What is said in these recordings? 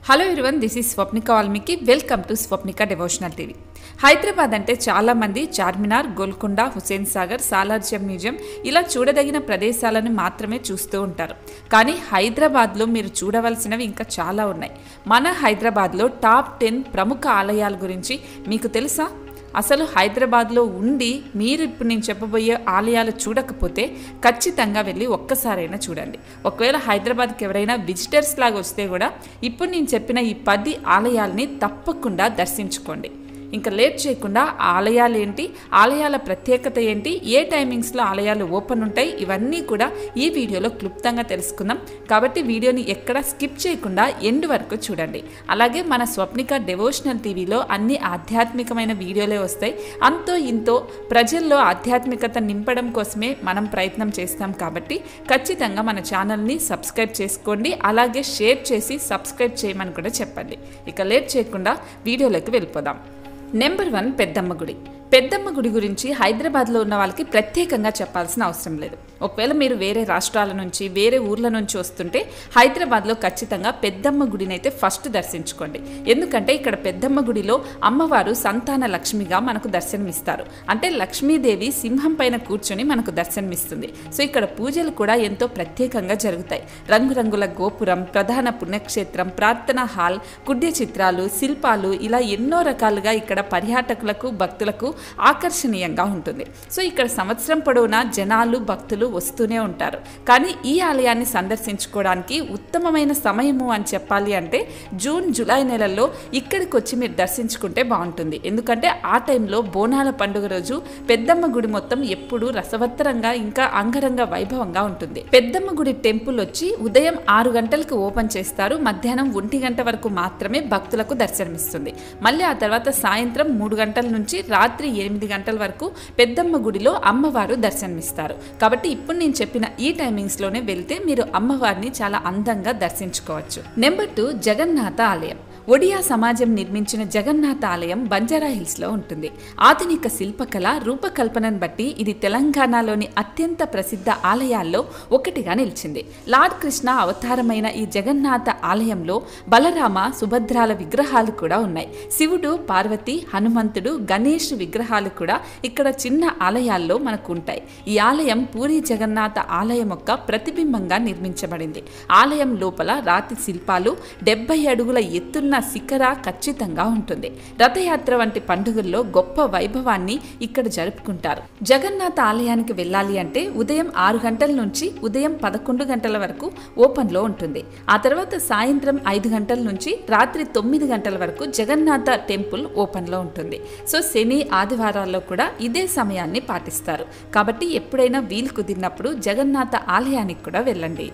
Hello everyone, this is Swapnika Valmiki. Welcome to Swapnika devotional TV. Hyderabad అంటే చాలామంది Charminar, Golconda, Hussain Sagar, Salar Jung museum ఇలా చూడదగిన ప్రదేశాలను మాత్రమే చూస్తూ ఉంటారు. కానీ హైదరాబాద్లో మీరు చూడవలసినవి ఇంకా చాలా ఉన్నాయి. మన హైదరాబాద్లో టాప్ 10 ప్రముఖ ఆలయాల గురించి మీకు తెలుసా? అసలు హైదరాబాద్లో ఉండి మీరు ఇప్పుడు నేను చెప్పబోయే ఆలయాలు చూడకపోతే ఖచ్చితంగా వెళ్ళి ఒక్కసారైనా చూడండి. ఒకవేళ హైదరాబాద్కి ఎవరైనా విజిటర్స్ లాగా వస్తే కూడా ఇప్పుడు నేను చెప్పిన ఈ 10 ఆలయాల్ని తప్పకుండా దర్శించుకోండి. ఇంకా లేట్ చేయకుండా ఆలయాలు ఏంటి, ఆలయాల ప్రత్యేకత ఏంటి, ఏ టైమింగ్స్లో ఆలయాలు ఓపెన్ ఉంటాయి, ఇవన్నీ కూడా ఈ వీడియోలో క్లుప్తంగా తెలుసుకుందాం. కాబట్టి వీడియోని ఎక్కడ స్కిప్ చేయకుండా ఎండ్ వరకు చూడండి. అలాగే మన స్వప్నిక డివోషనల్ టీవీలో అన్ని ఆధ్యాత్మికమైన వీడియోలే వస్తాయి. అంతో ఇంతో ప్రజల్లో ఆధ్యాత్మికత నింపడం కోసమే మనం ప్రయత్నం చేస్తాం. కాబట్టి ఖచ్చితంగా మన ఛానల్ని సబ్స్క్రైబ్ చేసుకోండి. అలాగే షేర్ చేసి సబ్స్క్రైబ్ చేయమని కూడా చెప్పండి. ఇక లేట్ చేయకుండా వీడియోలోకి వెళ్ళిపోదాం. నెంబర్ 1, పెద్దమ్మ గుడి. పెద్దమ్మ గుడి గురించి హైదరాబాద్లో ఉన్న వాళ్ళకి ప్రత్యేకంగా చెప్పాల్సిన అవసరం లేదు. ఒకవేళ మీరు వేరే రాష్ట్రాల నుంచి, వేరే ఊర్ల నుంచి వస్తుంటే హైదరాబాద్లో ఖచ్చితంగా పెద్దమ్మ గుడిని అయితే ఫస్ట్ దర్శించుకోండి. ఎందుకంటే ఇక్కడ పెద్దమ్మ గుడిలో అమ్మవారు సంతాన లక్ష్మిగా మనకు దర్శనమిస్తారు. అంటే లక్ష్మీదేవి సింహం పైన కూర్చొని మనకు దర్శనమిస్తుంది. సో ఇక్కడ పూజలు కూడా ఎంతో ప్రత్యేకంగా జరుగుతాయి. రంగురంగుల గోపురం, ప్రధాన పుణ్యక్షేత్రం, ప్రార్థనా హాల్, కుడ్య చిత్రాలు, శిల్పాలు ఇలా ఎన్నో రకాలుగా ఇక్కడ పర్యాటకులకు, భక్తులకు ఆకర్షణీయంగా ఉంటుంది. సో ఇక్కడ సంవత్సరం పొడవునా జనాలు, భక్తులు వస్తూనే ఉంటారు. కానీ ఈ ఆలయాన్ని సందర్శించుకోవడానికి ఉత్తమమైన సమయము అని చెప్పాలి అంటే జూన్, జూలై నెలల్లో ఇక్కడికి వచ్చి మీరు దర్శించుకుంటే బాగుంటుంది. ఎందుకంటే ఆ టైంలో బోనాల పండుగ రోజు పెద్దమ్మ గుడి మొత్తం ఎప్పుడు రసవత్తరంగా ఇంకా అంగరంగ వైభవంగా ఉంటుంది. పెద్దమ్మ గుడి టెంపుల్ వచ్చి ఉదయం 6 గంటలకు ఓపెన్ చేస్తారు. మధ్యాహ్నం 1 గంట వరకు మాత్రమే భక్తులకు దర్శనమిస్తుంది. మళ్ళీ ఆ తర్వాత సాయంత్రం 3 గంటల నుంచి రాత్రి 8 గంటల వరకు పెద్దమ్మ గుడిలో అమ్మవారు దర్శనమిస్తారు. కాబట్టి ఇప్పుడు నేను చెప్పిన ఈ టైమింగ్స్లోనే వెళ్తే మీరు అమ్మవారిని చాలా అందంగా దర్శించుకోవచ్చు. నెంబర్ 2, జగన్నాథ ఆలయం. ఒడియా సమాజం నిర్మించిన జగన్నాథ ఆలయం బంజారా హిల్స్లో ఉంటుంది. ఆధునిక శిల్పకళ రూపకల్పనను బట్టి ఇది తెలంగాణలోని అత్యంత ప్రసిద్ధ ఆలయాల్లో ఒకటిగా నిలిచింది. లార్డ్ కృష్ణ అవతారమైన ఈ జగన్నాథ ఆలయంలో బలరామ, సుభద్రాల విగ్రహాలు కూడా ఉన్నాయి. శివుడు, పార్వతి, హనుమంతుడు, గణేష్ విగ్రహాలు కూడా ఇక్కడ చిన్న ఆలయాల్లో మనకు ఉంటాయి. ఈ ఆలయం పూరి జగన్నాథ ఆలయం యొక్క ప్రతిబింబంగా నిర్మించబడింది. ఆలయం లోపల రాతి శిల్పాలు, 70 అడుగుల ఎత్తున్న శిఖర ఖచ్చితంగా ఉంటుంది. రథయాత్ర వంటి పండుగల్లో గొప్ప వైభవాన్ని ఇక్కడ జరుపుకుంటారు. జగన్నాథ ఆలయానికి వెళ్ళాలి అంటే ఉదయం 6 గంటల నుంచి ఉదయం 11 గంటల వరకు ఓపెన్లో ఉంటుంది. ఆ తర్వాత సాయంత్రం 5 గంటల నుంచి రాత్రి 9 గంటల వరకు జగన్నాథ టెంపుల్ ఓపెన్లో ఉంటుంది. సో శని, ఆదివారాల్లో కూడా ఇదే సమయాన్ని పాటిస్తారు. కాబట్టి ఎప్పుడైనా వీలు కుదిరినప్పుడు జగన్నాథ ఆలయానికి కూడా వెళ్ళండి.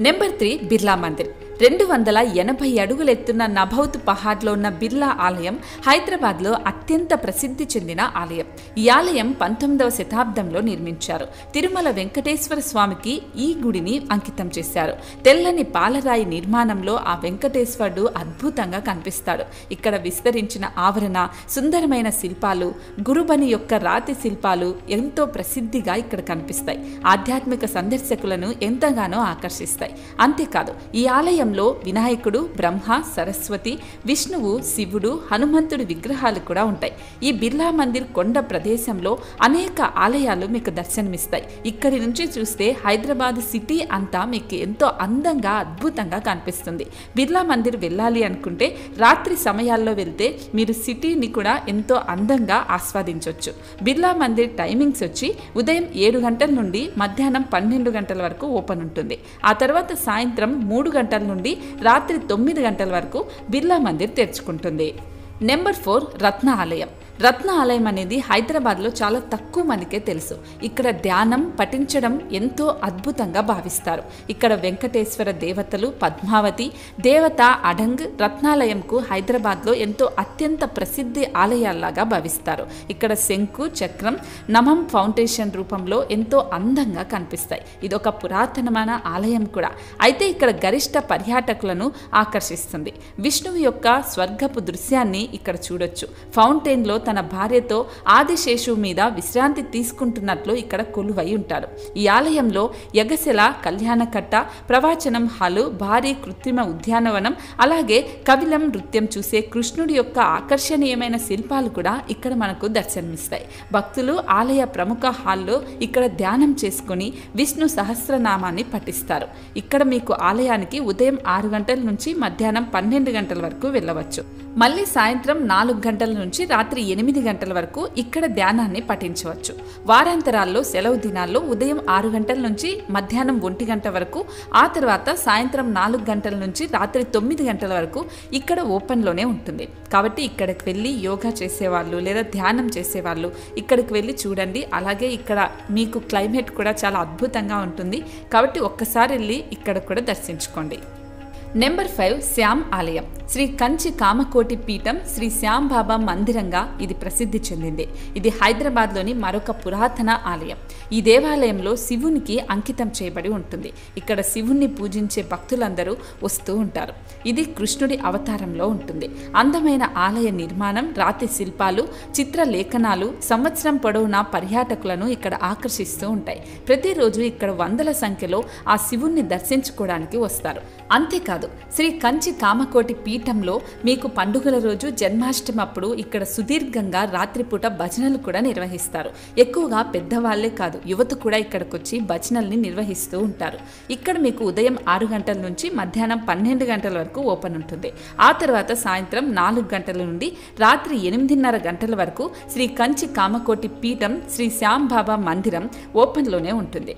నెంబర్ 3, బిర్లా మందిర్. 280 అడుగులు ఎత్తున్న నభౌత్ పహాడ్లో ఉన్న బిర్లా ఆలయం హైదరాబాద్లో అత్యంత ప్రసిద్ధి చెందిన ఆలయం. ఈ ఆలయం 19వ శతాబ్దంలో నిర్మించారు. తిరుమల వెంకటేశ్వర స్వామికి ఈ గుడిని అంకితం చేశారు. తెల్లని పాలరాయి నిర్మాణంలో ఆ వెంకటేశ్వరుడు అద్భుతంగా కనిపిస్తాడు. ఇక్కడ విస్తరించిన ఆవరణ, సుందరమైన శిల్పాలు, గురుబని యొక్క రాతి శిల్పాలు ఎంతో ప్రసిద్ధిగా ఇక్కడ కనిపిస్తాయి. ఆధ్యాత్మిక సందర్శకులను ఎంతగానో ఆకర్షిస్తాయి. అంతేకాదు ఈ ఆలయంలో వినాయకుడు, బ్రహ్మ, సరస్వతి, విష్ణువు, శివుడు, హనుమంతుడి విగ్రహాలు కూడా ఉంటాయి. ఈ బిర్లా మందిర్ కొండ ప్రదేశంలో అనేక ఆలయాలు మీకు దర్శనమిస్తాయి. ఇక్కడి నుంచి చూస్తే హైదరాబాద్ సిటీ అంతా మీకు ఎంతో అందంగా, అద్భుతంగా కనిపిస్తుంది. బిర్లా మందిర్ వెళ్ళాలి అనుకుంటే రాత్రి సమయాల్లో వెళ్తే మీరు సిటీని కూడా ఎంతో అందంగా ఆస్వాదించవచ్చు. బిర్లా మందిర్ టైమింగ్స్ వచ్చి ఉదయం 7 గంటల నుండి మధ్యాహ్నం 12 గంటల వరకు ఓపెన్ ఉంటుంది. ఆ తర్వాత సాయంత్రం 3 గంటల నుండి రాత్రి 9 గంటల వరకు బిర్లా మందిర్ తెరుచుకుంటుంది. నెంబర్ 4, రత్న ఆలయం. రత్న ఆలయం అనేది హైదరాబాద్లో చాలా తక్కువ మందికే తెలుసు. ఇక్కడ ధ్యానం, పఠించడం ఎంతో అద్భుతంగా భావిస్తారు. ఇక్కడ వెంకటేశ్వర దేవతలు, పద్మావతి దేవత, అడంగ్ రత్నాలయంకు హైదరాబాద్లో ఎంతో అత్యంత ప్రసిద్ధి ఆలయాల్లాగా భావిస్తారు. ఇక్కడ శంకు, చక్రం, నమం ఫౌండేషన్ రూపంలో ఎంతో అందంగా కనిపిస్తాయి. ఇదొక పురాతనమైన ఆలయం కూడా. అయితే ఇక్కడ గరిష్ట పర్యాటకులను ఆకర్షిస్తుంది. విష్ణువు యొక్క స్వర్గపు దృశ్యాన్ని ఇక్కడ చూడొచ్చు. ఫౌంటైన్లో తన తన భార్యతో ఆదిశేషువు మీద విశ్రాంతి తీసుకుంటున్నట్లు ఇక్కడ కొలువై ఉంటాడు. ఈ ఆలయంలో యగశెల, కళ్యాణకట్ట, ప్రవచనం హాలు, భారీ కృత్రిమ ఉద్యానవనం, అలాగే కవిలం నృత్యం చూసే కృష్ణుడి యొక్క ఆకర్షణీయమైన శిల్పాలు కూడా ఇక్కడ మనకు దర్శనమిస్తాయి. భక్తులు ఆలయ ప్రముఖ హాల్లో ఇక్కడ ధ్యానం చేసుకుని విష్ణు సహస్రనామాన్ని పఠిస్తారు. ఇక్కడ మీకు ఆలయానికి ఉదయం 6 గంటల నుంచి మధ్యాహ్నం 12 గంటల వరకు వెళ్ళవచ్చు. మళ్ళీ సాయంత్రం 4 గంటల నుంచి రాత్రి 8 గంటల వరకు ఇక్కడ ధ్యానాన్ని పఠించవచ్చు. వారాంతరాల్లో సెలవు దినాల్లో ఉదయం 6 గంటల నుంచి మధ్యాహ్నం 1 గంట వరకు, ఆ తర్వాత సాయంత్రం 4 గంటల నుంచి రాత్రి 9 గంటల వరకు ఇక్కడ ఓపెన్లోనే ఉంటుంది. కాబట్టి ఇక్కడికి వెళ్ళి యోగా చేసేవాళ్ళు లేదా ధ్యానం చేసేవాళ్ళు ఇక్కడికి వెళ్ళి చూడండి. అలాగే ఇక్కడ మీకు క్లైమేట్ కూడా చాలా అద్భుతంగా ఉంటుంది. కాబట్టి ఒక్కసారి వెళ్ళి ఇక్కడ కూడా దర్శించుకోండి. నెంబర్ 5 శ్యామ్ ఆలయం. శ్రీ కంచి కామకోటి పీఠం శ్రీ శ్యామ్ బాబా మందిరంగా ఇది ప్రసిద్ధి చెందింది. ఇది హైదరాబాద్లోని మరొక పురాతన ఆలయం. ఈ దేవాలయంలో శివునికి అంకితం చేయబడి ఉంటుంది. ఇక్కడ శివుణ్ణి పూజించే భక్తులందరూ వస్తూ ఉంటారు. ఇది కృష్ణుడి అవతారంలో ఉంటుంది. అందమైన ఆలయ నిర్మాణం, రాతి శిల్పాలు, చిత్రలేఖనాలు సంవత్సరం పొడవునా పర్యాటకులను ఇక్కడ ఆకర్షిస్తూ ఉంటాయి. ప్రతిరోజు ఇక్కడ వందల సంఖ్యలో ఆ శివుణ్ణి దర్శించుకోవడానికి వస్తారు. అంతేకాదు, శ్రీ కంచి కామకోటి పీఠంలో మీకు పండుగల రోజు జన్మాష్టమి అప్పుడు ఇక్కడ సుదీర్ఘంగా రాత్రిపూట భజనలు కూడా నిర్వహిస్తారు. ఎక్కువగా పెద్దవాళ్లే కాదు, యువత కూడా ఇక్కడికి వచ్చి భజనల్ని నిర్వహిస్తూ ఉంటారు. ఇక్కడ మీకు ఉదయం 6 గంటల నుంచి మధ్యాహ్నం 12 గంటల వరకు ఓపెన్ ఉంటుంది. ఆ తర్వాత సాయంత్రం 4 గంటల నుండి రాత్రి 8:30 గంటల వరకు శ్రీ కంచి కామకోటి పీఠం శ్రీ శ్యామ్ బాబా మందిరం ఓపెన్లోనే ఉంటుంది.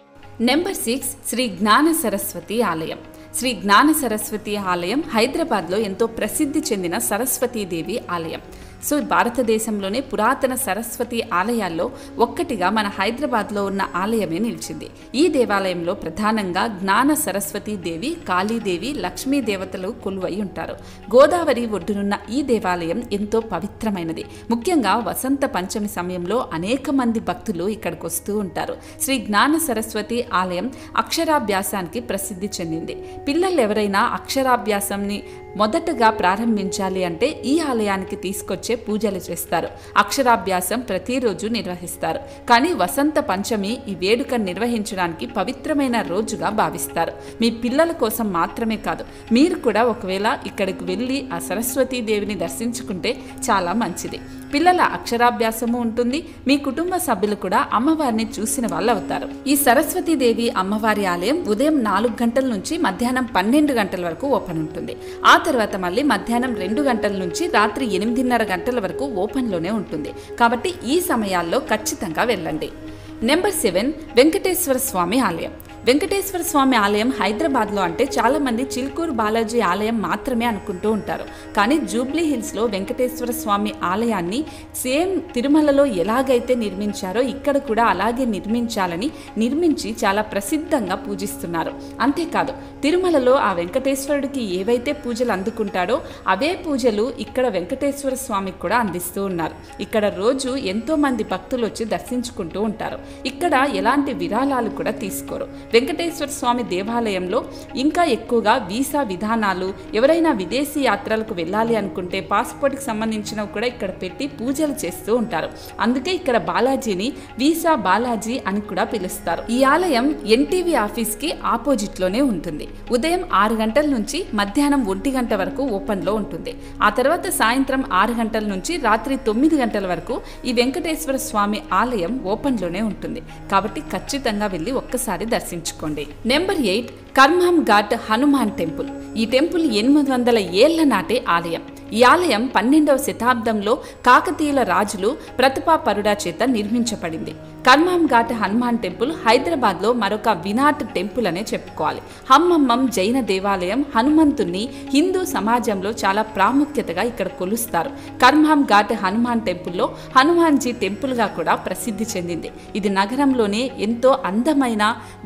నెంబర్ 6 శ్రీ జ్ఞాన సరస్వతి ఆలయం. శ్రీ జ్ఞాన సరస్వతి ఆలయం హైదరాబాద్లో ఎంతో ప్రసిద్ధి చెందిన సరస్వతీదేవి ఆలయం. సో భారతదేశంలోనే పురాతన సరస్వతి ఆలయాల్లో ఒక్కటిగా మన హైదరాబాద్లో ఉన్న ఆలయమే నిలిచింది. ఈ దేవాలయంలో ప్రధానంగా జ్ఞాన సరస్వతీ దేవి, కాళీదేవి, లక్ష్మీ దేవతలు కొలువై ఉంటారు. గోదావరి ఒడ్డునున్న ఈ దేవాలయం ఎంతో పవిత్రమైనది. ముఖ్యంగా వసంత పంచమి సమయంలో అనేక మంది భక్తులు ఇక్కడికి వస్తూ ఉంటారు. శ్రీ జ్ఞాన సరస్వతి ఆలయం అక్షరాభ్యాసానికి ప్రసిద్ధి చెందింది. పిల్లలు ఎవరైనా అక్షరాభ్యాసంని మొదటగా ప్రారంభించాలి అంటే ఈ ఆలయానికి తీసుకొచ్చే పూజలు చేస్తారు. అక్షరాభ్యాసం ప్రతిరోజు నిర్వహిస్తారు. కానీ వసంత పంచమి ఈ వేడుక నిర్వహించడానికి పవిత్రమైన రోజుగా భావిస్తారు. మీ పిల్లల కోసం మాత్రమే కాదు, మీరు కూడా ఒకవేళ ఇక్కడికి వెళ్ళి ఆ సరస్వతీదేవిని దర్శించుకుంటే చాలా మంచిది. పిల్లల అక్షరాభ్యాసము ఉంటుంది. మీ కుటుంబ సభ్యులు కూడా అమ్మవారిని చూసిన వాళ్ళు అవుతారు. ఈ సరస్వతీదేవి అమ్మవారి ఆలయం ఉదయం 4 గంటల నుంచి మధ్యాహ్నం 12 గంటల వరకు ఓపెన్ ఉంటుంది. ఆ తర్వాత మళ్ళీ మధ్యాహ్నం 2 గంటల నుంచి రాత్రి 8:30 గంటల వరకు ఓపెన్లోనే ఉంటుంది. కాబట్టి ఈ సమయాల్లో ఖచ్చితంగా వెళ్ళండి. నెంబర్ 7 వెంకటేశ్వర స్వామి ఆలయం. వెంకటేశ్వర స్వామి ఆలయం హైదరాబాద్లో అంటే చాలామంది చిలుకూరు బాలాజీ ఆలయం మాత్రమే అనుకుంటూ ఉంటారు. కానీ జూబ్లీ హిల్స్లో వెంకటేశ్వర స్వామి ఆలయాన్ని సేమ్ తిరుమలలో ఎలాగైతే నిర్మించారో ఇక్కడ కూడా అలాగే నిర్మించి చాలా ప్రసిద్ధంగా పూజిస్తున్నారు. అంతేకాదు, తిరుమలలో ఆ వెంకటేశ్వరుడికి ఏవైతే పూజలు అందుకుంటాడో అవే పూజలు ఇక్కడ వెంకటేశ్వర స్వామికి కూడా అందిస్తూ ఉన్నారు. ఇక్కడ రోజు ఎంతో మంది భక్తులు వచ్చి దర్శించుకుంటూ ఉంటారు. ఇక్కడ ఎలాంటి విరాళాలు కూడా తీసుకోరు. వెంకటేశ్వర స్వామి దేవాలయంలో ఇంకా ఎక్కువగా వీసా విధానాలు, ఎవరైనా విదేశీ యాత్రలకు వెళ్ళాలి అనుకుంటే పాస్పోర్ట్కి సంబంధించినవి కూడా ఇక్కడ పెట్టి పూజలు చేస్తూ ఉంటారు. అందుకే ఇక్కడ బాలాజీని వీసా బాలాజీ అని కూడా పిలుస్తారు. ఈ ఆలయం ఎన్టీవీ ఆఫీస్కి ఆపోజిట్లోనే ఉంటుంది. ఉదయం 6 గంటల నుంచి మధ్యాహ్నం 1 గంట వరకు ఓపెన్లో ఉంటుంది. ఆ తర్వాత సాయంత్రం 6 గంటల నుంచి రాత్రి 9 గంటల వరకు ఈ వెంకటేశ్వర స్వామి ఆలయం ఓపెన్లోనే ఉంటుంది. కాబట్టి ఖచ్చితంగా వెళ్ళి ఒక్కసారి దర్శించుకోండి. Number 8 Karmanghat Hanuman temple. ఈ టెంపుల్ 800 ఏళ్ల నాటి ఆలయం. ఈ ఆలయం 12వ శతాబ్దంలో కాకతీయుల రాజులు ప్రతాపరుడా చేత నిర్మించబడింది. కర్మాం ఘాట్ హనుమాన్ టెంపుల్ హైదరాబాద్లో మరొక వినాట్ టెంపుల్ అనే చెప్పుకోవాలి. హమ్మమ్మం జైన దేవాలయం హనుమంతుణ్ణి హిందూ సమాజంలో చాలా ప్రాముఖ్యతగా ఇక్కడ కొలుస్తారు. కర్మాం ఘాట్ హనుమాన్ టెంపుల్లో హనుమాన్జీ టెంపుల్గా కూడా ప్రసిద్ధి చెందింది. ఇది నగరంలోనే ఎంతో అందమైన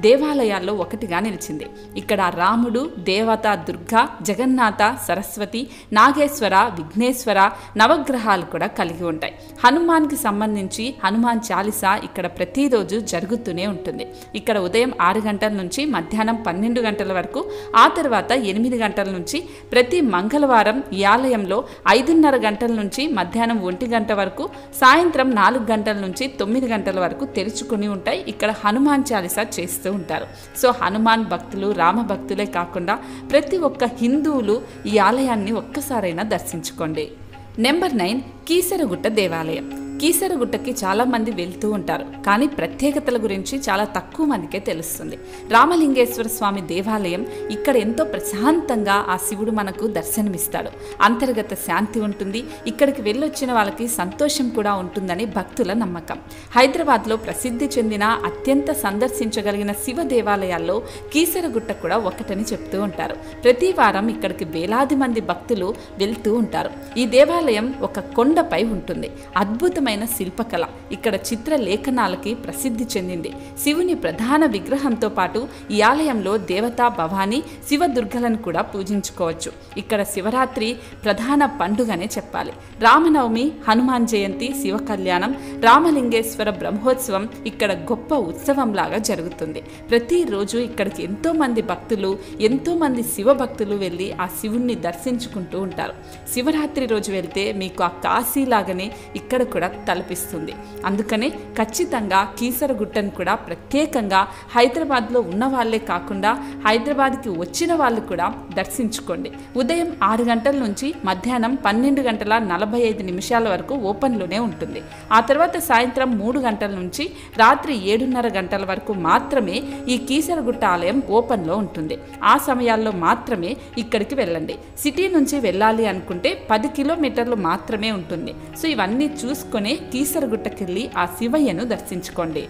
దేవాలయాల్లో ఒకటిగా నిలిచింది. ఇక్కడ రాముడు, దేవత దుర్గా, జగన్నాథ, సరస్వతి, నాగేశ్వర, విఘ్నేశ్వర నవగ్రహాలు కూడా కలిగి ఉంటాయి. హనుమాన్కి సంబంధించి హనుమాన్ చాలీసా ఇక్కడ ప్రతిరోజు జరుగుతూనే ఉంటుంది. ఇక్కడ ఉదయం 6 గంటల నుంచి మధ్యాహ్నం 12 గంటల వరకు, ఆ తర్వాత 8 గంటల నుంచి, ప్రతి మంగళవారం ఈ ఆలయంలో 5:30 గంటల నుంచి మధ్యాహ్నం 1 గంట వరకు, సాయంత్రం 4 గంటల నుంచి 9 గంటల వరకు తెరుచుకుని ఉంటాయి. ఇక్కడ హనుమాన్ చాలీసా చేస్తూ ఉంటారు. సో హనుమాన్ భక్తులు, రామ భక్తులే కాకుండా ప్రతి ఒక్క హిందువులు ఈ ఆలయాన్ని ఒక్కసారైనా దర్శించుకోండి. నెంబర్ 9 కీసరగుట్ట దేవాలయం. కీసరగుట్టకి చాలామంది వెళ్తూ ఉంటారు, కానీ ప్రత్యేకతల గురించి చాలా తక్కువ మందికే తెలుస్తుంది. రామలింగేశ్వర స్వామి దేవాలయం ఇక్కడ ఎంతో ప్రశాంతంగా ఆ శివుడు మనకు దర్శనమిస్తాడు. అంతర్గత శాంతి ఉంటుంది. ఇక్కడికి వెళ్ళొచ్చిన వాళ్ళకి సంతోషం కూడా ఉంటుందని భక్తుల నమ్మకం. హైదరాబాద్లో ప్రసిద్ధి చెందిన అత్యంత సందర్శించగలిగిన శివ దేవాలయాల్లో కీసరగుట్ట కూడా ఒకటని చెప్తూ ఉంటారు. ప్రతి వారం ఇక్కడికి వేలాది మంది భక్తులు వెళ్తూ ఉంటారు. ఈ దేవాలయం ఒక కొండపై ఉంటుంది. అద్భుతమైన శిల్పకళ, ఇక్కడ చిత్రలేఖనాలకి ప్రసిద్ధి చెందింది. శివుని ప్రధాన విగ్రహంతో పాటు ఈ ఆలయంలో దేవతా భవానీ, శివదుర్గలను కూడా పూజించుకోవచ్చు. ఇక్కడ శివరాత్రి ప్రధాన పండుగనే చెప్పాలి. రామనవమి, హనుమాన్ జయంతి, శివ కళ్యాణం, రామలింగేశ్వర బ్రహ్మోత్సవం ఇక్కడ గొప్ప ఉత్సవంలాగా జరుగుతుంది. ప్రతిరోజు ఇక్కడికి ఎంతో మంది భక్తులు, ఎంతో మంది శివ భక్తులు వెళ్ళి ఆ శివుణ్ణి దర్శించుకుంటూ ఉంటారు. శివరాత్రి రోజు వెళ్తే మీకు ఆ కాశీలాగానే ఇక్కడ కూడా తలపిస్తుంది. అందుకనే ఖచ్చితంగా కీసరగుట్టను కూడా ప్రత్యేకంగా హైదరాబాద్లో ఉన్న వాళ్ళే కాకుండా హైదరాబాద్కి వచ్చిన వాళ్ళు కూడా దర్శించుకోండి. ఉదయం 6 గంటల నుంచి మధ్యాహ్నం 12:45 వరకు ఓపెన్లోనే ఉంటుంది. ఆ తర్వాత సాయంత్రం 3 గంటల నుంచి రాత్రి 7:30 గంటల వరకు మాత్రమే ఈ కీసరగుట్ట ఆలయం ఓపెన్లో ఉంటుంది. ఆ సమయాల్లో మాత్రమే ఇక్కడికి వెళ్ళండి. సిటీ నుంచి వెళ్ళాలి అనుకుంటే 10 కిలోమీటర్లు మాత్రమే ఉంటుంది. సో ఇవన్నీ చూసుకొని కీసరగుట్టకెళ్ళి ఆ శివయ్యను దర్శించుకోండి.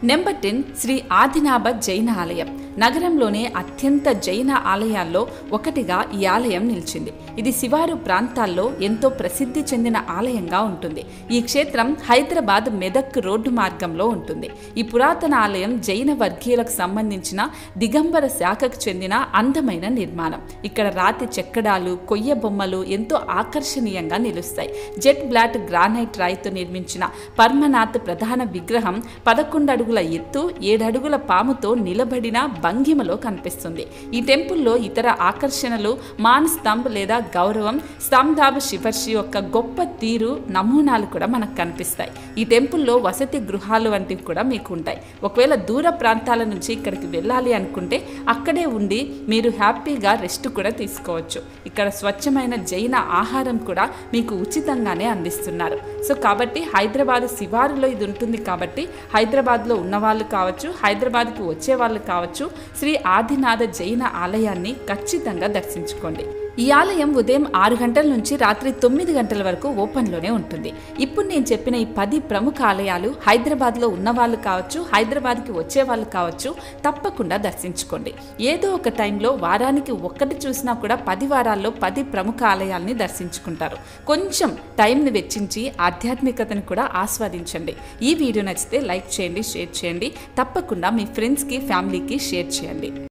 నెంబర్ 10 శ్రీ ఆదినాథ జైన ఆలయం. నగరంలోనే అత్యంత జైన ఆలయాల్లో ఒకటిగా ఈ ఆలయం నిలిచింది. ఇది శివారు ప్రాంతాల్లో ఎంతో ప్రసిద్ధి చెందిన ఆలయంగా ఉంటుంది. ఈ క్షేత్రం హైదరాబాద్ మెదక్ రోడ్డు మార్గంలో ఉంటుంది. ఈ పురాతన ఆలయం జైన వర్గీయులకు సంబంధించిన దిగంబర శాఖకు చెందిన అందమైన నిర్మాణం. ఇక్కడ రాతి చెక్కడాలు, కొయ్య బొమ్మలు ఎంతో ఆకర్షణీయంగా నిలుస్తాయి. జెట్ బ్లాక్ గ్రానైట్ రాయితో నిర్మించిన పరమనాథ్ ప్రధాన విగ్రహం 11 అడుగుల ఎత్తు, 7 అడుగుల పాముతో నిలబడిన భంగిమలో కనిపిస్తుంది. ఈ టెంపుల్లో ఇతర ఆకర్షణలు మాన్ స్తంభ్ లేదా గౌరవం స్తంభాబ్ శివర్షి యొక్క గొప్ప తీరు నమూనాలు కూడా మనకు కనిపిస్తాయి. ఈ టెంపుల్లో వసతి గృహాలు వంటివి కూడా మీకు ఉంటాయి. ఒకవేళ దూర ప్రాంతాల నుంచి ఇక్కడికి వెళ్ళాలి అనుకుంటే అక్కడే ఉండి మీరు హ్యాపీగా రెస్ట్ కూడా తీసుకోవచ్చు. ఇక్కడ స్వచ్ఛమైన జైన ఆహారం కూడా మీకు ఉచితంగానే అందిస్తున్నారు. సో కాబట్టి హైదరాబాద్ శివారులో ఇది ఉంటుంది కాబట్టి హైదరాబాద్లో ఉన్నవాళ్ళు కావచ్చు, హైదరాబాద్కి వచ్చే వాళ్ళు కావచ్చు, శ్రీ ఆదినాథ జైన ఆలయాన్ని ఖచ్చితంగా దర్శించుకోండి. ఈ ఆలయం ఉదయం 6 గంటల నుంచి రాత్రి 9 గంటల వరకు ఓపెన్లోనే ఉంటుంది. ఇప్పుడు నేను చెప్పిన ఈ 10 ప్రముఖ ఆలయాలు హైదరాబాద్లో ఉన్నవాళ్ళు కావచ్చు, హైదరాబాద్కి వచ్చే వాళ్ళు కావచ్చు, తప్పకుండా దర్శించుకోండి. ఏదో ఒక టైంలో వారానికి ఒక్కటి చూసినా కూడా 10 వారాల్లో 10 ప్రముఖ ఆలయాల్ని దర్శించుకుంటారు. కొంచెం టైంని వెచ్చించి ఆధ్యాత్మికతను కూడా ఆస్వాదించండి. ఈ వీడియో నచ్చితే లైక్ చేయండి, షేర్ చేయండి. తప్పకుండా మీ ఫ్రెండ్స్కి, ఫ్యామిలీకి షేర్ చేయండి.